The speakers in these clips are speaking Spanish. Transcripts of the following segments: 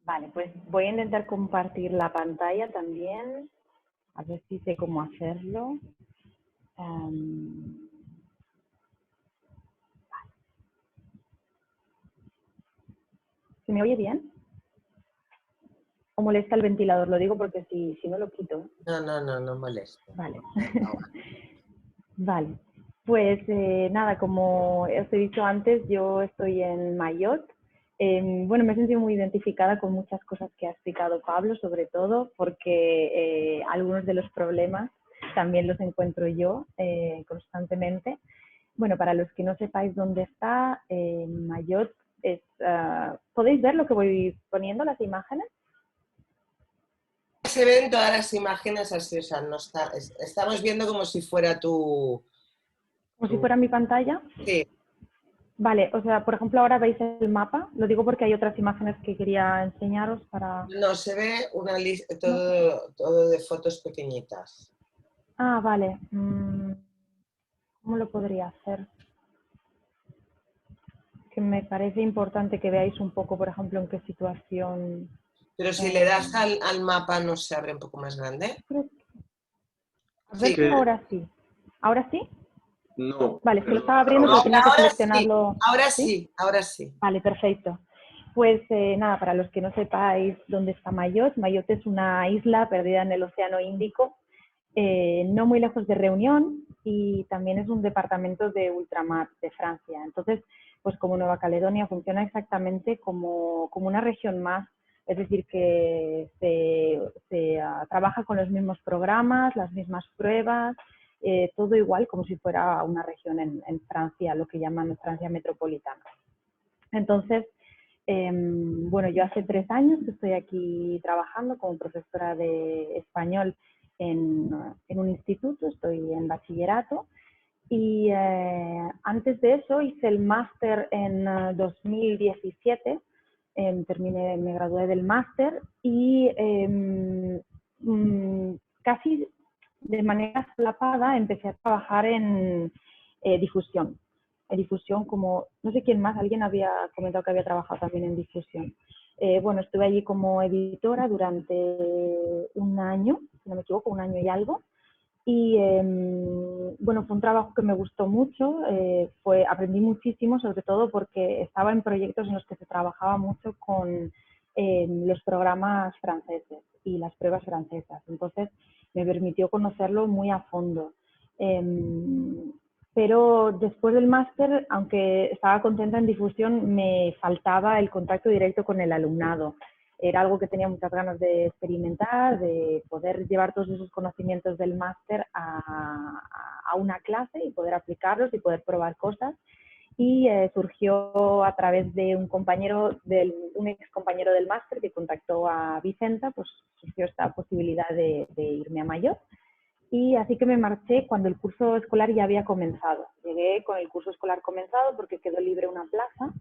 Vale, pues voy a intentar compartir la pantalla también, a ver si sé cómo hacerlo. Em, ¿Se me oye bien? ¿O molesta el ventilador? Lo digo porque si no lo quito. No molesta. Vale. Vale. Pues nada, como os he dicho antes, yo estoy en Mayotte. Bueno, me he sentido muy identificada con muchas cosas que ha explicado Pablo, sobre todo porque algunos de los problemas también los encuentro yo constantemente. Bueno, para los que no sepáis dónde está, Mayotte es... ¿podéis ver lo que voy poniendo, las imágenes? Se ven todas las imágenes así, o sea, no está, estamos viendo como si fuera Como si fuera mi pantalla. Sí, Vale, o sea, por ejemplo, ahora veis el mapa. Lo digo porque hay otras imágenes que quería enseñaros para... no, se ve una lista, ¿No? todo de fotos pequeñitas. Ah, vale. ¿Cómo lo podría hacer? Que me parece importante que veáis un poco, por ejemplo, en qué situación... Pero si le das al mapa, ¿no se abre un poco más grande? A ver Sí. si ahora sí. ¿Ahora sí? No, Vale, es que lo estaba abriendo, pero ahora sí. tenía que Ahora sí, seleccionarlo. ahora ¿Sí? sí, ahora sí. Vale, perfecto. Pues nada, para los que no sepáis dónde está Mayotte, Mayotte es una isla perdida en el Océano Índico, no muy lejos de Reunión, y también es un departamento de ultramar de Francia. Entonces, pues como Nueva Caledonia funciona exactamente como una región más, es decir, que se trabaja con los mismos programas, las mismas pruebas, todo igual como si fuera una región en Francia, lo que llaman Francia metropolitana. Entonces, bueno, yo hace 3 años que estoy aquí trabajando como profesora de español en un instituto, estoy en bachillerato, y antes de eso hice el máster en 2017, terminé, me gradué del máster y casi de manera solapada empecé a trabajar en difusión. En difusión, como no sé quién más, alguien había comentado que había trabajado también en difusión. Bueno, estuve allí como editora durante un año, si no me equivoco, un año y algo. Y bueno, fue un trabajo que me gustó mucho, aprendí muchísimo, sobre todo porque estaba en proyectos en los que se trabajaba mucho con los programas franceses y las pruebas francesas. Entonces me permitió conocerlo muy a fondo. Pero después del máster, aunque estaba contenta en difusión, me faltaba el contacto directo con el alumnado. Era algo que tenía muchas ganas de experimentar, de poder llevar todos esos conocimientos del máster a una clase y poder aplicarlos y poder probar cosas. Y surgió a través de un ex compañero del máster que contactó a Vicenta, pues surgió esta posibilidad de irme a Mayotte. Y así que me marché cuando el curso escolar ya había comenzado. Llegué con el curso escolar comenzado porque quedó libre una plaza.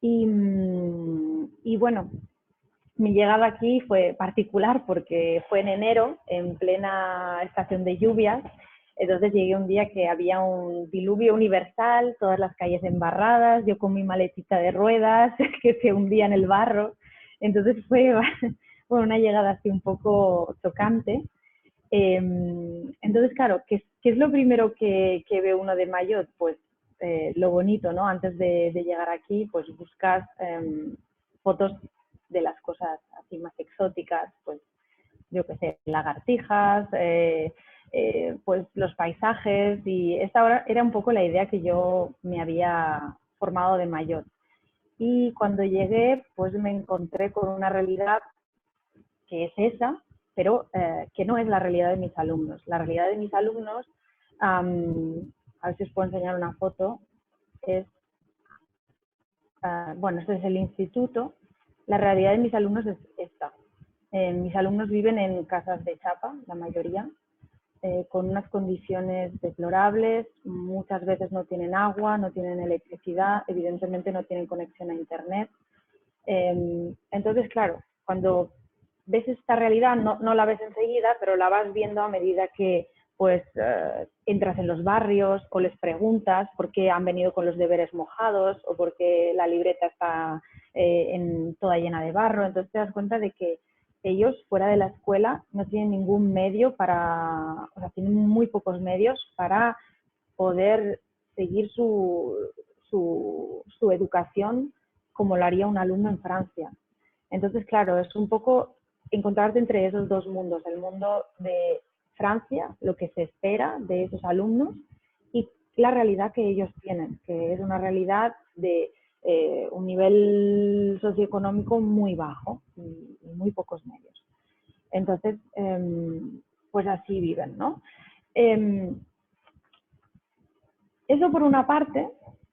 Y bueno, mi llegada aquí fue particular porque fue en enero, en plena estación de lluvias. Entonces llegué un día que había un diluvio universal, todas las calles embarradas, yo con mi maletita de ruedas que se hundía en el barro. Entonces fue bueno, una llegada así un poco chocante. Entonces, claro, ¿qué es lo primero que ve uno de Mayotte? Pues lo bonito, ¿no? Antes de llegar aquí, pues buscas fotos de las cosas así más exóticas, pues yo qué sé, lagartijas, pues los paisajes, y esta era un poco la idea que yo me había formado de Mayotte. Y cuando llegué, pues me encontré con una realidad que es esa, pero que no es la realidad de mis alumnos. La realidad de mis alumnos, a ver si os puedo enseñar una foto, es, bueno, este es el instituto. La realidad de mis alumnos es esta. Mis alumnos viven en casas de chapa, la mayoría, con unas condiciones deplorables, muchas veces no tienen agua, no tienen electricidad, evidentemente no tienen conexión a internet. Entonces, claro, cuando ves esta realidad, no la ves enseguida, pero la vas viendo a medida que pues entras en los barrios o les preguntas por qué han venido con los deberes mojados o por qué la libreta está toda llena de barro. Entonces te das cuenta de que ellos fuera de la escuela no tienen ningún medio o sea, tienen muy pocos medios para poder seguir su educación como lo haría un alumno en Francia. Entonces, claro, es un poco encontrarte entre esos dos mundos, el mundo de Francia, lo que se espera de esos alumnos y la realidad que ellos tienen, que es una realidad de un nivel socioeconómico muy bajo y muy pocos medios. Entonces, pues así viven, ¿no? Eso por una parte,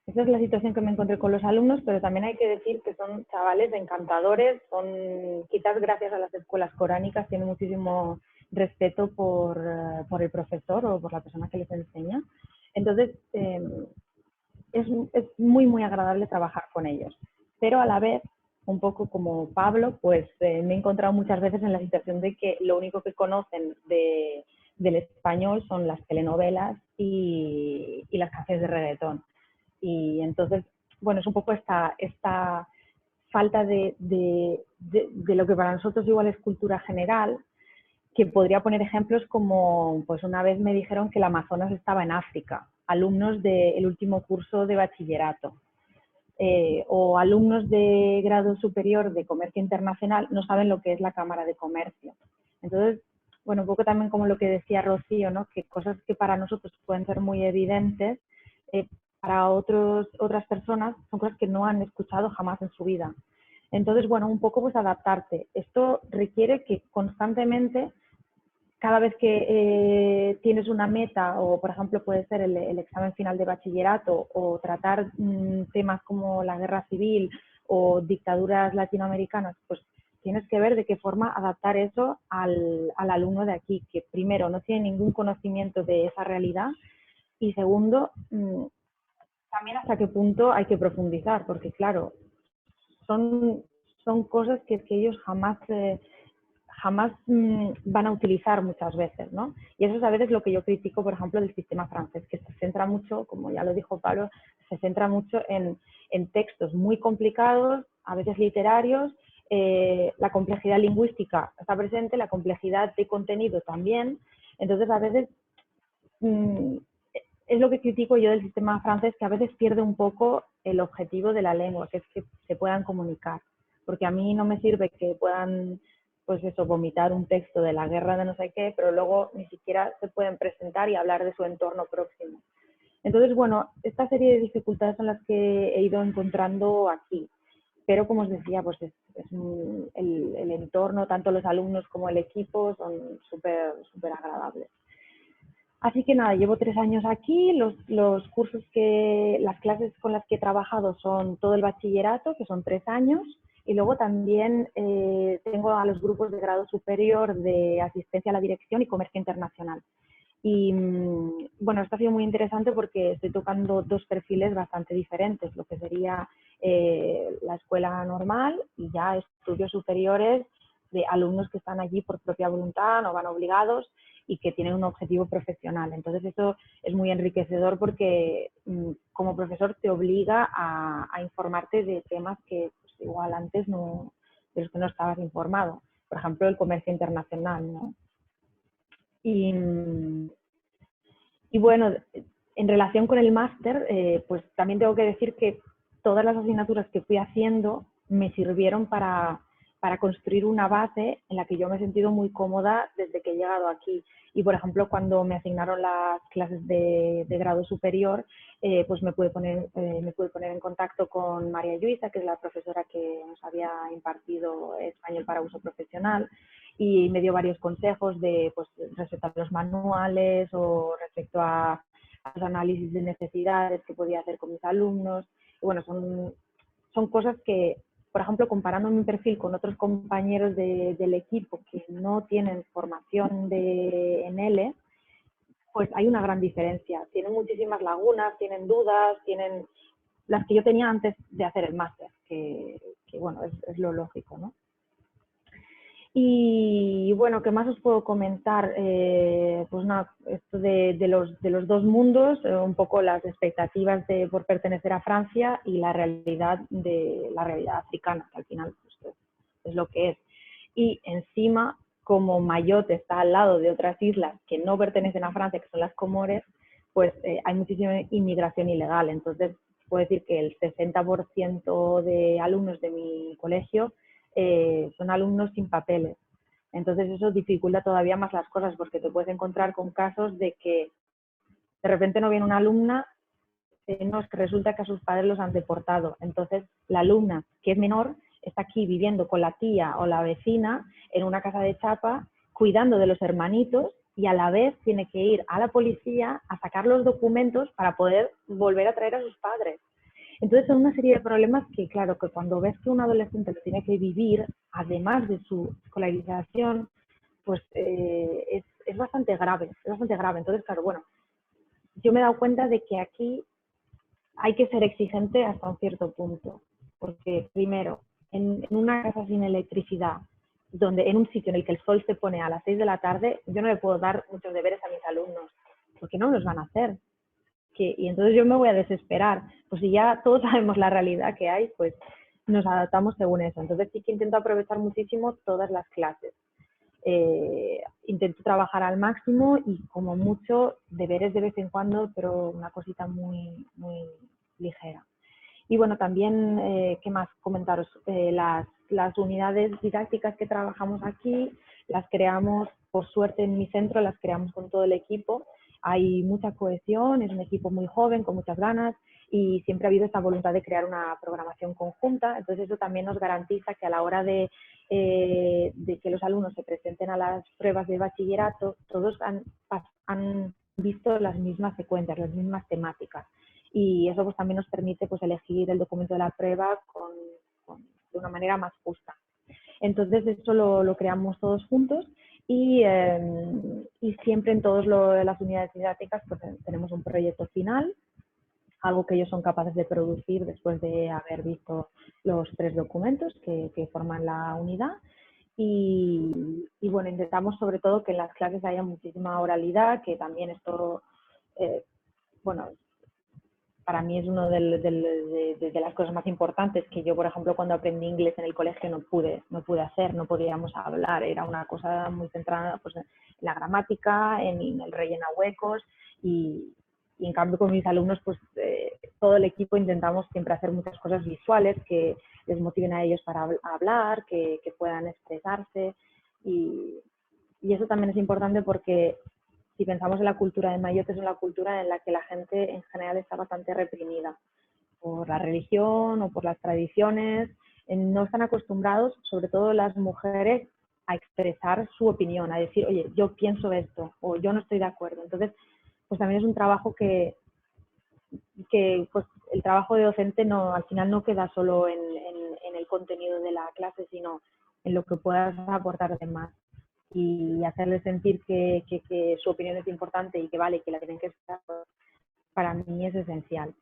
esa es la situación que me encontré con los alumnos, pero también hay que decir que son chavales encantadores, quizás gracias a las escuelas coránicas, tienen muchísimo respeto por el profesor o por la persona que les enseña. Entonces, es muy, muy agradable trabajar con ellos. Pero a la vez, un poco como Pablo, pues me he encontrado muchas veces en la situación de que lo único que conocen del español son las telenovelas y las canciones de reggaetón. Y entonces, bueno, es un poco esta falta de lo que para nosotros igual es cultura general, que podría poner ejemplos como, pues una vez me dijeron que el Amazonas estaba en África, alumnos del último curso de bachillerato. O alumnos de grado superior de comercio internacional no saben lo que es la Cámara de Comercio. Entonces, bueno, un poco también como lo que decía Rocío, ¿no? Que cosas que para nosotros pueden ser muy evidentes, para otras personas son cosas que no han escuchado jamás en su vida. Entonces, bueno, un poco pues adaptarte. Esto requiere que constantemente, cada vez que tienes una meta, o por ejemplo puede ser el examen final de bachillerato, o tratar temas como la guerra civil o dictaduras latinoamericanas, pues tienes que ver de qué forma adaptar eso al alumno de aquí, que primero no tiene ningún conocimiento de esa realidad y segundo, también hasta qué punto hay que profundizar, porque claro, son, son cosas que ellos jamás van a utilizar muchas veces, ¿no? Y eso es a veces lo que yo critico, por ejemplo, del sistema francés, que se centra mucho, como ya lo dijo Pablo, se centra mucho en textos muy complicados, a veces literarios, la complejidad lingüística está presente, la complejidad de contenido también, entonces a veces es lo que critico yo del sistema francés, que a veces pierde un poco el objetivo de la lengua, que es que se puedan comunicar, porque a mí no me sirve que puedan, pues eso, vomitar un texto de la guerra de no sé qué, pero luego ni siquiera se pueden presentar y hablar de su entorno próximo. Entonces, bueno, esta serie de dificultades son las que he ido encontrando aquí, pero como os decía, pues el entorno, tanto los alumnos como el equipo, son súper agradables. Así que nada, llevo 3 años aquí, los cursos las clases con las que he trabajado son todo el bachillerato, que son 3 años, y luego también tengo a los grupos de grado superior de asistencia a la dirección y comercio internacional. Y bueno, esto ha sido muy interesante porque estoy tocando 2 perfiles bastante diferentes, lo que sería la escuela normal y ya estudios superiores de alumnos que están allí por propia voluntad, no van obligados y que tienen un objetivo profesional. Entonces eso es muy enriquecedor porque como profesor te obliga a informarte de temas que pues, igual antes de los que no estabas informado. Por ejemplo, el comercio internacional, ¿no? Y bueno, en relación con el máster, pues también tengo que decir que todas las asignaturas que fui haciendo me sirvieron para construir una base en la que yo me he sentido muy cómoda desde que he llegado aquí. Y, por ejemplo, cuando me asignaron las clases de grado superior, pues me pude poner en contacto con María Luisa, que es la profesora que nos había impartido español para uso profesional, y me dio varios consejos pues, respecto a los manuales o respecto a los análisis de necesidades que podía hacer con mis alumnos. Y bueno, son cosas que, por ejemplo, comparando mi perfil con otros compañeros del equipo que no tienen formación en L, pues hay una gran diferencia. Tienen muchísimas lagunas, tienen dudas, tienen las que yo tenía antes de hacer el máster, que bueno, es lo lógico, ¿no? Y bueno, ¿qué más os puedo comentar? Pues nada, esto de los dos mundos, un poco las expectativas por pertenecer a Francia y la realidad africana, que al final pues, es lo que es. Y encima, como Mayotte está al lado de otras islas que no pertenecen a Francia, que son las Comores, pues hay muchísima inmigración ilegal. Entonces, puedo decir que el 60% de alumnos de mi colegio son alumnos sin papeles. Entonces eso dificulta todavía más las cosas porque te puedes encontrar con casos de que de repente no viene una alumna, no, es que resulta que a sus padres los han deportado. Entonces la alumna, que es menor, está aquí viviendo con la tía o la vecina en una casa de chapa, cuidando de los hermanitos y a la vez tiene que ir a la policía a sacar los documentos para poder volver a traer a sus padres. Entonces son una serie de problemas que, claro, que cuando ves que un adolescente lo tiene que vivir, además de su escolarización, pues es bastante grave, es bastante grave. Entonces, claro, bueno, yo me he dado cuenta de que aquí hay que ser exigente hasta un cierto punto, porque primero, en una casa sin electricidad, donde en un sitio en el que el sol se pone a las 6 de la tarde, yo no le puedo dar muchos deberes a mis alumnos, porque no los van a hacer. Y entonces yo me voy a desesperar. Pues si ya todos sabemos la realidad que hay, pues nos adaptamos según eso. Entonces sí que intento aprovechar muchísimo todas las clases. Intento trabajar al máximo y como mucho deberes de vez en cuando, pero una cosita muy, muy ligera. Y bueno, también, ¿qué más comentaros? Las unidades didácticas que trabajamos aquí, las creamos, por suerte en mi centro, las creamos con todo el equipo. Hay mucha cohesión, es un equipo muy joven, con muchas ganas y siempre ha habido esta voluntad de crear una programación conjunta. Entonces eso también nos garantiza que a la hora de que los alumnos se presenten a las pruebas de bachillerato, todos han visto las mismas secuencias, las mismas temáticas. Y eso pues también nos permite pues elegir el documento de la prueba de una manera más justa. Entonces eso lo creamos todos juntos y siempre en todas las unidades didácticas pues tenemos un proyecto final, algo que ellos son capaces de producir después de haber visto los 3 documentos que forman la unidad. Y bueno, intentamos sobre todo que en las clases haya muchísima oralidad, que también esto, bueno, para mí es una de las cosas más importantes que yo, por ejemplo, cuando aprendí inglés en el colegio no pude hacer, no podíamos hablar, era una cosa muy centrada pues, en la gramática, en el relleno huecos y en cambio con mis alumnos pues todo el equipo intentamos siempre hacer muchas cosas visuales que les motiven a ellos para hablar, que puedan expresarse y eso también es importante porque si pensamos en la cultura de Mayotte, es una cultura en la que la gente en general está bastante reprimida por la religión o por las tradiciones. No están acostumbrados, sobre todo las mujeres, a expresar su opinión, a decir, oye, yo pienso esto o yo no estoy de acuerdo. Entonces, pues también es un trabajo que pues, el trabajo de docente no, al final no queda solo en el contenido de la clase, sino en lo que puedas aportar de más y hacerles sentir que su opinión es importante y que vale, que la tienen que estar, para mí es esencial.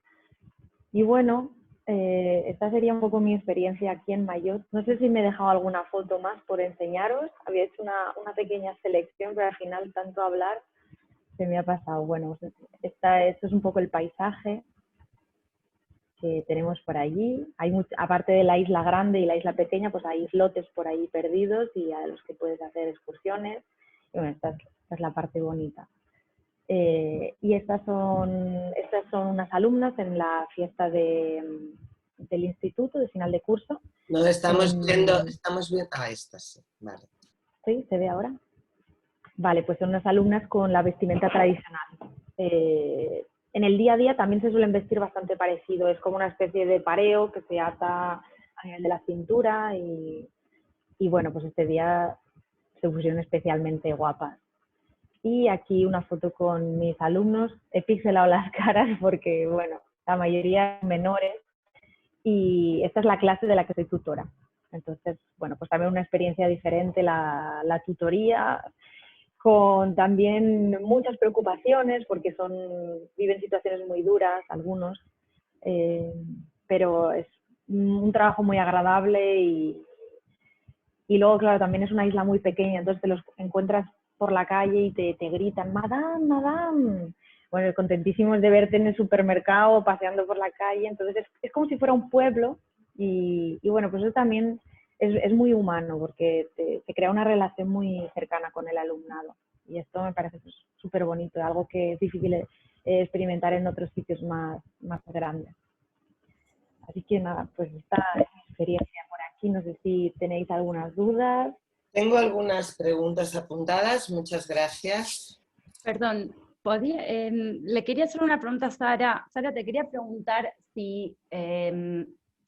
Y bueno, esta sería un poco mi experiencia aquí en Mayotte. No sé si me he dejado alguna foto más por enseñaros. Había hecho una pequeña selección, pero al final tanto hablar se me ha pasado. Bueno, esto es un poco el paisaje que tenemos por allí. Aparte de la isla grande y la isla pequeña, pues hay islotes por ahí perdidos y a los que puedes hacer excursiones. Y bueno, esta es la parte bonita. Y estas son unas alumnas en la fiesta del instituto de final de curso. No, estamos viendo, estas sí, vale. ¿Sí? ¿Se ve ahora? Vale, pues son unas alumnas con la vestimenta tradicional. En el día a día también se suelen vestir bastante parecido, es como una especie de pareo que se ata a nivel de la cintura y bueno, pues este día se pusieron especialmente guapas. Y aquí una foto con mis alumnos, he pixelado las caras porque, bueno, la mayoría menores y esta es la clase de la que soy tutora. Entonces, bueno, pues también una experiencia diferente la tutoría, con también muchas preocupaciones porque viven situaciones muy duras algunos, pero es un trabajo muy agradable Y luego, claro, también es una isla muy pequeña, entonces te los encuentras por la calle y te gritan, Madame, Madame. Bueno, contentísimos de verte en el supermercado, paseando por la calle. Entonces es como si fuera un pueblo y bueno, pues eso también es muy humano porque te crea una relación muy cercana con el alumnado. Y esto me parece súper bonito, algo que es difícil experimentar en otros sitios más grandes. Así que nada, pues esta es mi experiencia por aquí. No sé si tenéis algunas dudas. Tengo algunas preguntas apuntadas, muchas gracias. Perdón, le quería hacer una pregunta a Sara. Sara, te quería preguntar si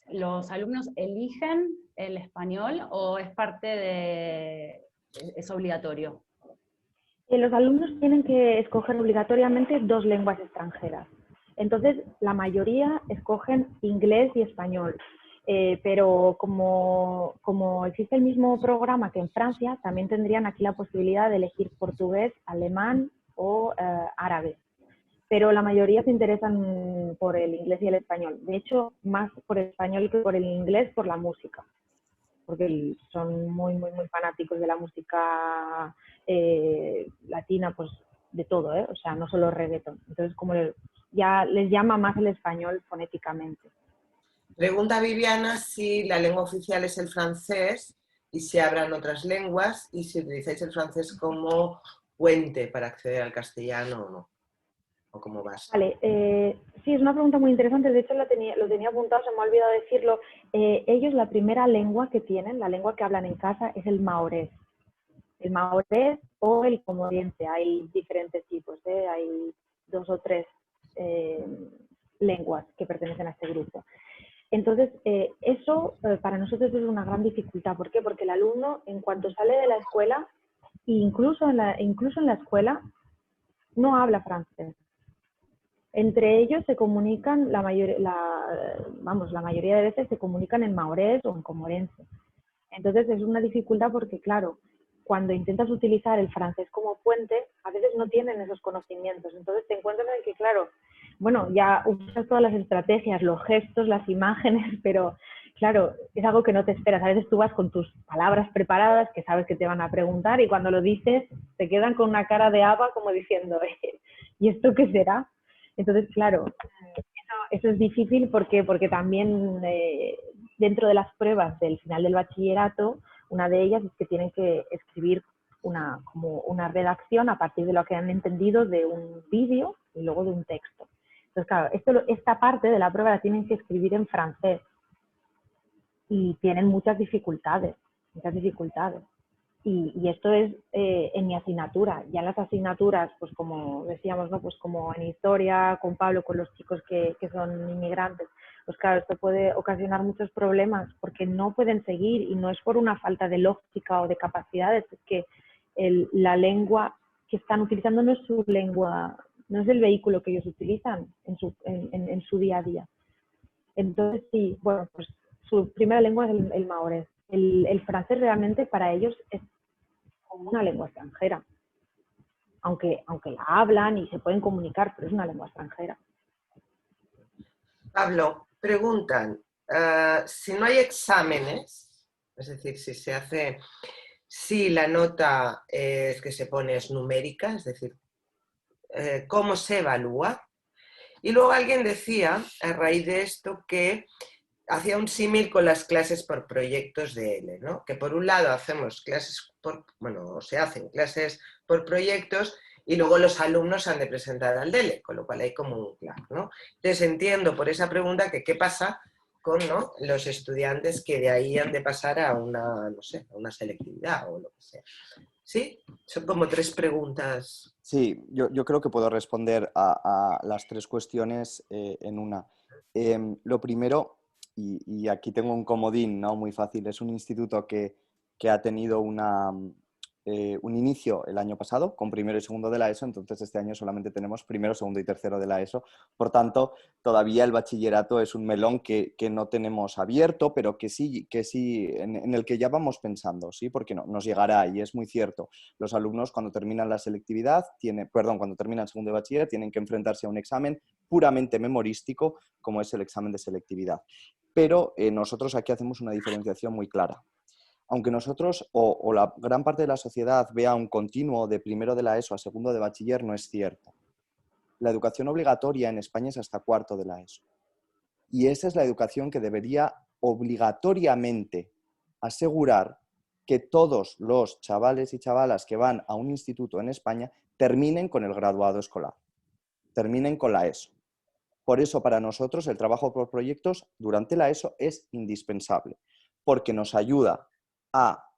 los alumnos eligen el español o es es obligatorio. Los alumnos tienen que escoger obligatoriamente 2 lenguas extranjeras. Entonces, la mayoría escogen inglés y español. Pero como existe el mismo programa que en Francia, también tendrían aquí la posibilidad de elegir portugués, alemán o árabe. Pero la mayoría se interesan por el inglés y el español. De hecho, más por el español que por el inglés, por la música, porque son muy fanáticos de la música latina, pues de todo, ¿eh? O sea, no solo reggaeton. Entonces, como ya les llama más el español fonéticamente. Pregunta Viviana si la lengua oficial es el francés y si habrán otras lenguas y si utilizáis el francés como puente para acceder al castellano o no, o como base. Vale, sí, es una pregunta muy interesante. De hecho, lo tenía apuntado, se me ha olvidado decirlo. Ellos, la primera lengua que tienen, la lengua que hablan en casa, es el maorés. El maorés o el comoriense. Hay diferentes tipos, ¿eh? Hay 2 o 3 lenguas que pertenecen a este grupo. Entonces, eso para nosotros es una gran dificultad. ¿Por qué? Porque el alumno, en cuanto sale de la escuela, incluso en la escuela, no habla francés. Entre ellos se comunican, la mayoría de veces se comunican en maorés o en comorense. Entonces es una dificultad porque, claro, cuando intentas utilizar el francés como puente, a veces no tienen esos conocimientos. Entonces te encuentras en que, claro, bueno, ya usas todas las estrategias, los gestos, las imágenes, pero claro, es algo que no te esperas. A veces tú vas con tus palabras preparadas, que sabes que te van a preguntar, y cuando lo dices, te quedan con una cara de haba como diciendo, ¿y esto qué será? Entonces, claro, eso es difícil porque también dentro de las pruebas del final del bachillerato, una de ellas es que tienen que escribir como una redacción a partir de lo que han entendido de un vídeo y luego de un texto. Entonces, claro, esta parte de la prueba la tienen que escribir en francés y tienen muchas dificultades. Y esto es en mi asignatura. Ya en las asignaturas, pues como decíamos, ¿no? Pues como en historia, con Pablo, con los chicos que son inmigrantes, pues claro, esto puede ocasionar muchos problemas porque no pueden seguir y no es por una falta de lógica o de capacidades, es que la lengua que están utilizando no es su lengua, no es el vehículo que ellos utilizan en su día a día. Entonces, sí, bueno, pues su primera lengua es el maorés. El francés realmente para ellos es como una lengua extranjera, aunque la hablan y se pueden comunicar, pero es una lengua extranjera. Pablo, preguntan, si no hay exámenes, es decir, si la nota que se pone es numérica, es decir, ¿cómo se evalúa? Y luego alguien decía, a raíz de esto, que hacía un símil con las clases por proyectos de L, ¿no? Que por un lado hacemos se hacen clases por proyectos y luego los alumnos han de presentar al DELE, con lo cual hay como un claro, ¿no? Entonces entiendo por esa pregunta que qué pasa con, ¿no?, los estudiantes que de ahí han de pasar a una, no sé, a una selectividad o lo que sea. ¿Sí? Son como 3 preguntas. Sí, yo creo que puedo responder a las 3 cuestiones en una. Lo primero, y aquí tengo un comodín, ¿no? Muy fácil, es un instituto que ha tenido un inicio el año pasado con primero y segundo de la ESO, entonces este año solamente tenemos primero, segundo y tercero de la ESO. Por tanto, todavía el bachillerato es un melón que no tenemos abierto, pero que sí en el que ya vamos pensando, ¿sí? Porque nos llegará, y es muy cierto. Los alumnos cuando terminan la selectividad, cuando terminan el segundo de bachiller, tienen que enfrentarse a un examen puramente memorístico, como es el examen de selectividad. Pero nosotros aquí hacemos una diferenciación muy clara. aunque nosotros o la gran parte de la sociedad vea un continuo de primero de la ESO a segundo de bachiller, no es cierto. La educación obligatoria en España es hasta cuarto de la ESO. Y esa es la educación que debería obligatoriamente asegurar que todos los chavales y chavalas que van a un instituto en España terminen con el graduado escolar, terminen con la ESO. Por eso, para nosotros, el trabajo por proyectos durante la ESO es indispensable, porque nos ayuda a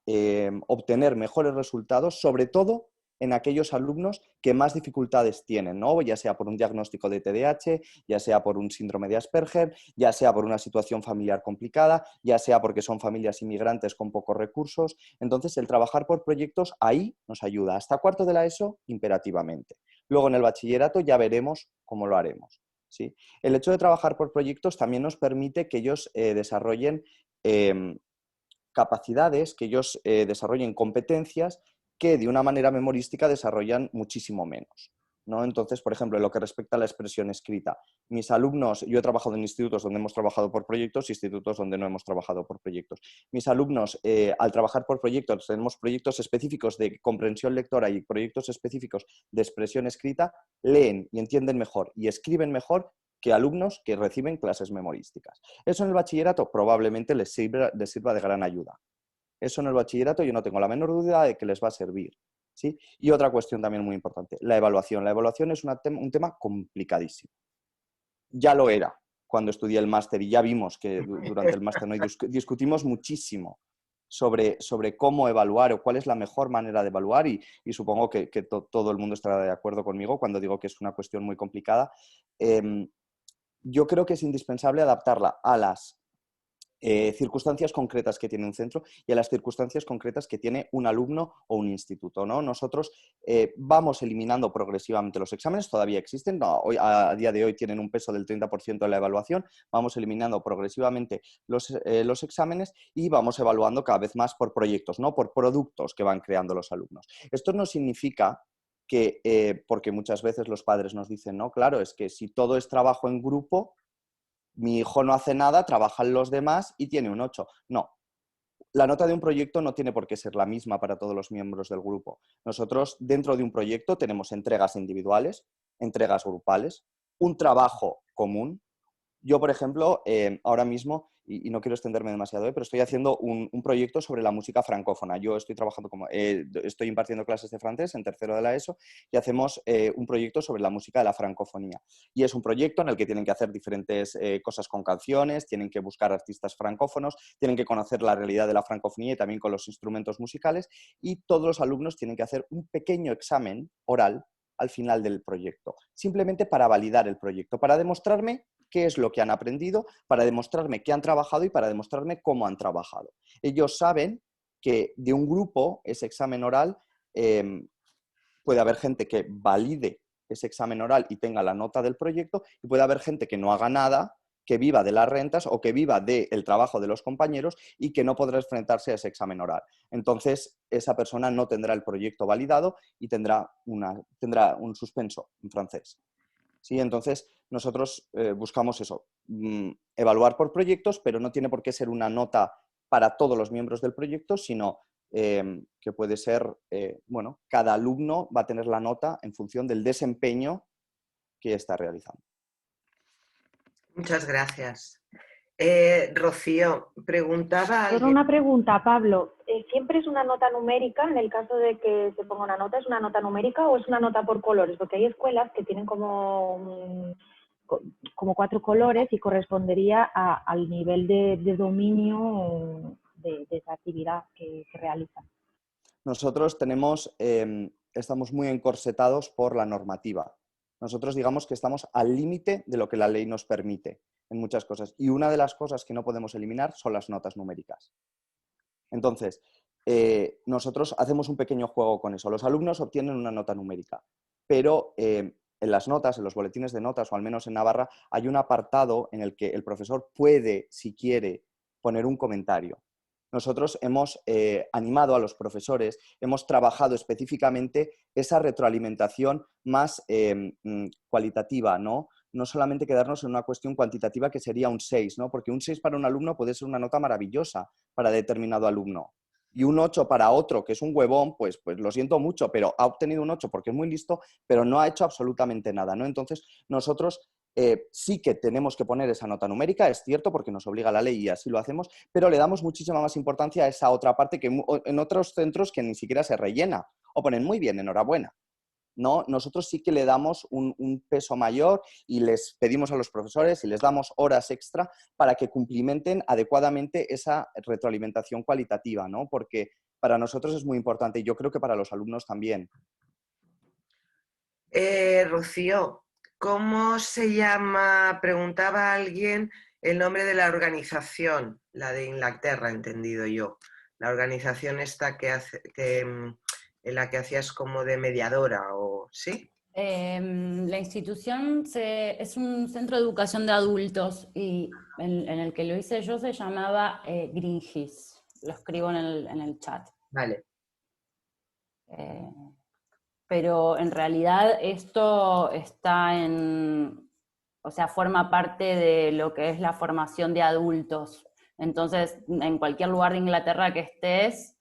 obtener mejores resultados, sobre todo en aquellos alumnos que más dificultades tienen, ¿no? Ya sea por un diagnóstico de TDAH, ya sea por un síndrome de Asperger, ya sea por una situación familiar complicada, ya sea porque son familias inmigrantes con pocos recursos. Entonces, el trabajar por proyectos ahí nos ayuda. Hasta cuarto de la ESO, imperativamente. Luego, en el bachillerato ya veremos cómo lo haremos, ¿sí? El hecho de trabajar por proyectos también nos permite que ellos desarrollen capacidades, que ellos desarrollen competencias que de una manera memorística desarrollan muchísimo menos, ¿no? Entonces, por ejemplo, en lo que respecta a la expresión escrita, mis alumnos, yo he trabajado en institutos donde hemos trabajado por proyectos y institutos donde no hemos trabajado por proyectos. Mis alumnos, al trabajar por proyectos, tenemos proyectos específicos de comprensión lectora y proyectos específicos de expresión escrita, leen y entienden mejor y escriben mejor que alumnos que reciben clases memorísticas. Eso en el bachillerato probablemente les sirva de gran ayuda. Eso en el bachillerato yo no tengo la menor duda de que les va a servir, ¿sí? Y otra cuestión también muy importante, la evaluación. La evaluación es un tema complicadísimo. Ya lo era cuando estudié el máster y ya vimos que durante el máster, ¿no? discutimos muchísimo sobre cómo evaluar o cuál es la mejor manera de evaluar y supongo que todo el mundo estará de acuerdo conmigo cuando digo que es una cuestión muy complicada. Yo creo que es indispensable adaptarla a las circunstancias concretas que tiene un centro y a las circunstancias concretas que tiene un alumno o un instituto, ¿no? Nosotros vamos eliminando progresivamente los exámenes, todavía existen, no, a día de hoy tienen un peso del 30% de la evaluación, vamos eliminando progresivamente los exámenes y vamos evaluando cada vez más por proyectos, ¿no? Por productos que van creando los alumnos. Esto no significa que, porque muchas veces los padres nos dicen, no, claro, es que si todo es trabajo en grupo, mi hijo no hace nada, trabajan los demás y tiene un 8. No, la nota de un proyecto no tiene por qué ser la misma para todos los miembros del grupo. Nosotros dentro de un proyecto tenemos entregas individuales, entregas grupales, un trabajo común. Yo, por ejemplo, ahora mismo, y no quiero extenderme demasiado, pero estoy haciendo un proyecto sobre la música francófona. Yo estoy trabajando estoy impartiendo clases de francés en tercero de la ESO y hacemos un proyecto sobre la música de la francofonía. Y es un proyecto en el que tienen que hacer diferentes cosas con canciones, tienen que buscar artistas francófonos, tienen que conocer la realidad de la francofonía y también con los instrumentos musicales y todos los alumnos tienen que hacer un pequeño examen oral al final del proyecto, simplemente para validar el proyecto, para demostrarme qué es lo que han aprendido, para demostrarme qué han trabajado y para demostrarme cómo han trabajado. Ellos saben que de un grupo, ese examen oral, puede haber gente que valide ese examen oral y tenga la nota del proyecto y puede haber gente que no haga nada, que viva de las rentas o que viva del trabajo de los compañeros y que no podrá enfrentarse a ese examen oral. Entonces, esa persona no tendrá el proyecto validado y tendrá un suspenso en francés. ¿Sí? Entonces, nosotros buscamos eso, evaluar por proyectos, pero no tiene por qué ser una nota para todos los miembros del proyecto, sino que puede ser, bueno, cada alumno va a tener la nota en función del desempeño que está realizando. Muchas gracias. Rocío, preguntaba Solo alguien... una pregunta, Pablo. ¿Siempre es una nota numérica? En el caso de que se ponga una nota, ¿es una nota numérica o es una nota por colores? Porque hay escuelas que tienen como 4 colores y correspondería al nivel de dominio de esa actividad que realizan. Nosotros estamos muy encorsetados por la normativa. Nosotros digamos que estamos al límite de lo que la ley nos permite en muchas cosas. Y una de las cosas que no podemos eliminar son las notas numéricas. Entonces, nosotros hacemos un pequeño juego con eso. Los alumnos obtienen una nota numérica, pero en las notas, en los boletines de notas, o al menos en Navarra, hay un apartado en el que el profesor puede, si quiere, poner un comentario. Nosotros hemos animado a los profesores, hemos trabajado específicamente esa retroalimentación más cualitativa, ¿no? No solamente quedarnos en una cuestión cuantitativa que sería un 6, ¿no? Porque un 6 para un alumno puede ser una nota maravillosa para determinado alumno. y un 8 para otro, que es un huevón, pues lo siento mucho, pero ha obtenido un 8 porque es muy listo, pero no ha hecho absolutamente nada, ¿no? Entonces, nosotros sí que tenemos que poner esa nota numérica, es cierto, porque nos obliga la ley y así lo hacemos, pero le damos muchísima más importancia a esa otra parte que en otros centros que ni siquiera se rellena. O ponen muy bien, enhorabuena. No, nosotros sí que le damos un peso mayor y les pedimos a los profesores y les damos horas extra para que cumplimenten adecuadamente esa retroalimentación cualitativa, ¿no? Porque para nosotros es muy importante y yo creo que para los alumnos también. Rocío, ¿cómo se llama? Preguntaba alguien el nombre de la organización, la de Inglaterra, entendido yo. La organización esta en la que hacías como de mediadora, ¿sí? La institución es un centro de educación de adultos y en el que lo hice yo se llamaba Gringis. Lo escribo en el chat. Vale. Pero en realidad esto está o sea, forma parte de lo que es la formación de adultos. Entonces, en cualquier lugar de Inglaterra que estés,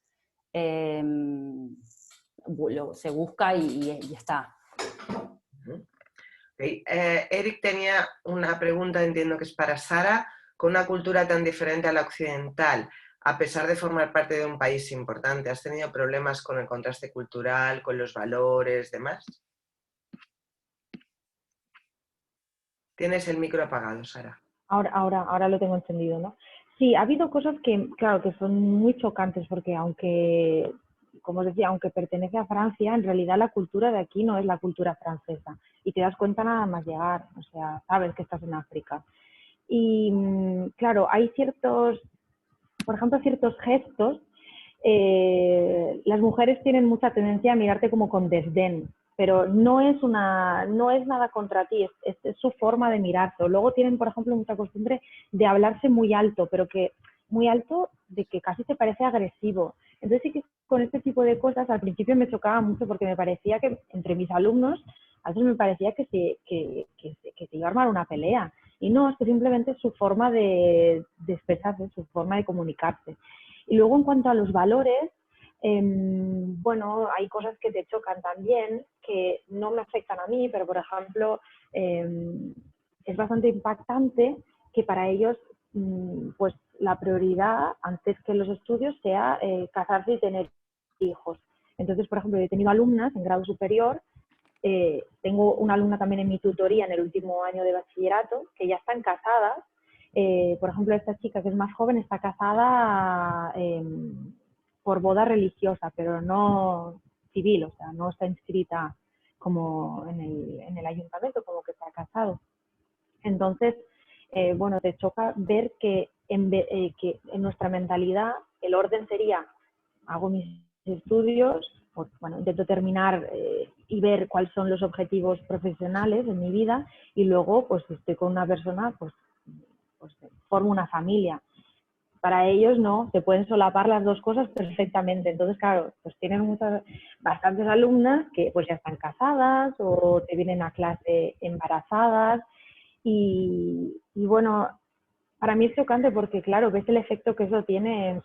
se busca y está. Okay. Eric tenía una pregunta, entiendo que es para Sara. Con una cultura tan diferente a la occidental, a pesar de formar parte de un país importante, ¿has tenido problemas con el contraste cultural, con los valores, demás? Tienes el micro apagado, Sara. Ahora lo tengo encendido, ¿no? Sí, ha habido cosas que, claro, que son muy chocantes porque aunque, como os decía, aunque pertenece a Francia, en realidad la cultura de aquí no es la cultura francesa. Y te das cuenta nada más llegar, o sea, sabes que estás en África. Y claro, hay ciertos, por ejemplo, ciertos gestos. Las mujeres tienen mucha tendencia a mirarte como con desdén, pero no es nada contra ti, es su forma de mirarte. Luego tienen, por ejemplo, mucha costumbre de hablarse muy alto, pero que muy alto de que casi te parece agresivo. Entonces sí que con este tipo de cosas al principio me chocaba mucho porque me parecía que entre mis alumnos a veces me parecía que se iba a armar una pelea. Y no, es que simplemente es su forma de expresarse, su forma de comunicarse. Y luego en cuanto a los valores, bueno, hay cosas que te chocan también, que no me afectan a mí, pero por ejemplo, es bastante impactante que para ellos, pues la prioridad antes que los estudios sea casarse y tener hijos. Entonces, por ejemplo, he tenido alumnas en grado superior. Tengo una alumna también en mi tutoría en el último año de bachillerato que ya están casadas. Por ejemplo, esta chica que es más joven está casada por boda religiosa, pero no civil, o sea, no está inscrita como en el ayuntamiento, como que se ha casado. Entonces, bueno, te choca ver que que en nuestra mentalidad el orden sería: hago mis estudios, pues, bueno, intento terminar y ver cuáles son los objetivos profesionales en mi vida y luego, pues, si estoy con una persona, pues formo una familia. Para ellos no, se pueden solapar las dos cosas perfectamente. Entonces, claro, pues tienen bastantes alumnas que pues ya están casadas o te vienen a clase embarazadas y bueno, para mí es chocante porque, claro, ves el efecto que eso tiene en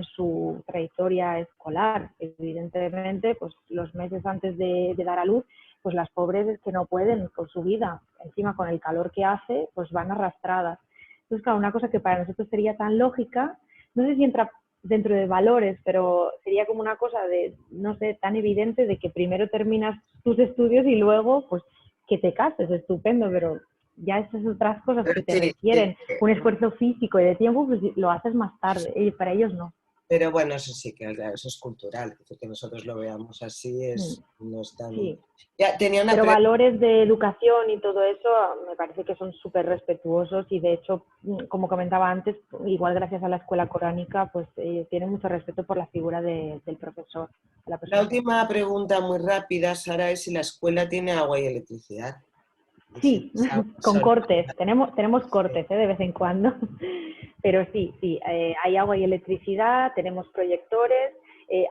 su trayectoria escolar. Evidentemente, pues los meses antes de dar a luz, pues las pobres es que no pueden con su vida. Encima, con el calor que hace, pues van arrastradas. Entonces, claro, una cosa que para nosotros sería tan lógica, no sé si entra dentro de valores, pero sería como una cosa de, no sé, tan evidente de que primero terminas tus estudios y luego, pues, que te cases, estupendo, pero ya esas otras cosas que te Sí, requieren un esfuerzo físico y de tiempo, pues lo haces más tarde, y para ellos no. pero bueno, eso sí, que eso es cultural, que nosotros lo veamos así no es tan... Sí. Ya, tenía una Pero valores de educación y todo eso me parece que son súper respetuosos y de hecho, como comentaba antes, igual gracias a la escuela coránica, pues tienen mucho respeto por la figura del profesor. De la La última pregunta muy rápida, Sara, es si la escuela tiene agua y electricidad. Sí, con cortes, tenemos cortes de vez en cuando, pero sí, hay agua y electricidad, tenemos proyectores,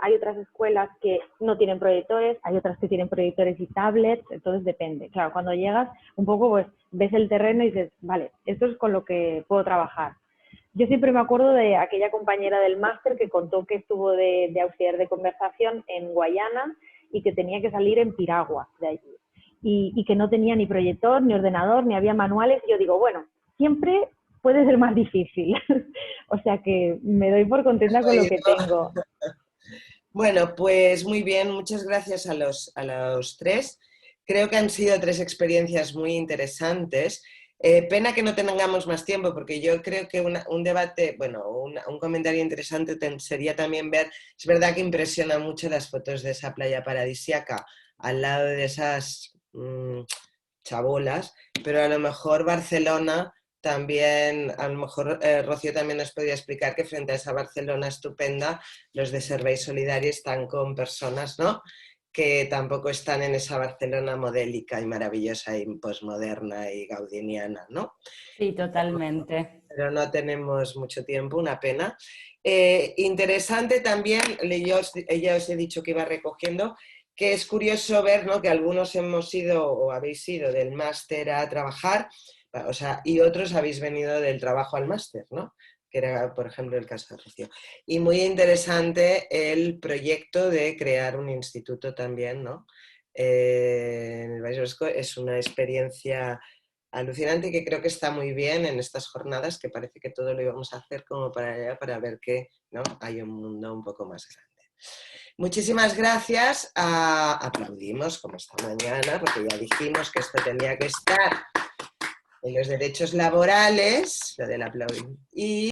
hay otras escuelas que no tienen proyectores, hay otras que tienen proyectores y tablets, entonces depende. Claro, cuando llegas un poco pues ves el terreno y dices, vale, esto es con lo que puedo trabajar. Yo siempre me acuerdo de aquella compañera del máster que contó que estuvo de auxiliar de conversación en Guayana y que tenía que salir en piragua de allí. Y que no tenía ni proyector, ni ordenador, ni había manuales. Y yo digo, bueno, siempre puede ser más difícil. O sea que me doy por contenta con lo que tengo. Bueno, pues muy bien, muchas gracias a los tres. Creo que han sido 3 experiencias muy interesantes. Pena que no tengamos más tiempo, porque yo creo que un debate, bueno, un comentario interesante sería también ver, es verdad que impresiona mucho las fotos de esa playa paradisíaca al lado de esas chabolas, pero a lo mejor Barcelona también, a lo mejor Rocío también nos podría explicar que frente a esa Barcelona estupenda, los de Serveis Solidari están con personas, ¿no?, que tampoco están en esa Barcelona modélica y maravillosa y posmoderna y gaudiniana, ¿no? Sí, totalmente. Pero no tenemos mucho tiempo, una pena. Interesante también, ya os he dicho que iba recogiendo, que es curioso ver, ¿no?, que algunos hemos ido o habéis ido del máster a trabajar, o sea, y otros habéis venido del trabajo al máster, ¿no?, que era, por ejemplo, el caso de Rocío. Y muy interesante el proyecto de crear un instituto también, ¿no? En el País Vasco. Es una experiencia alucinante que creo que está muy bien en estas jornadas, que parece que todo lo íbamos a hacer como para ver que, ¿no?, hay un mundo un poco más grande. Muchísimas gracias. Aplaudimos como esta mañana, porque ya dijimos que esto tenía que estar en los derechos laborales, lo del aplaudir.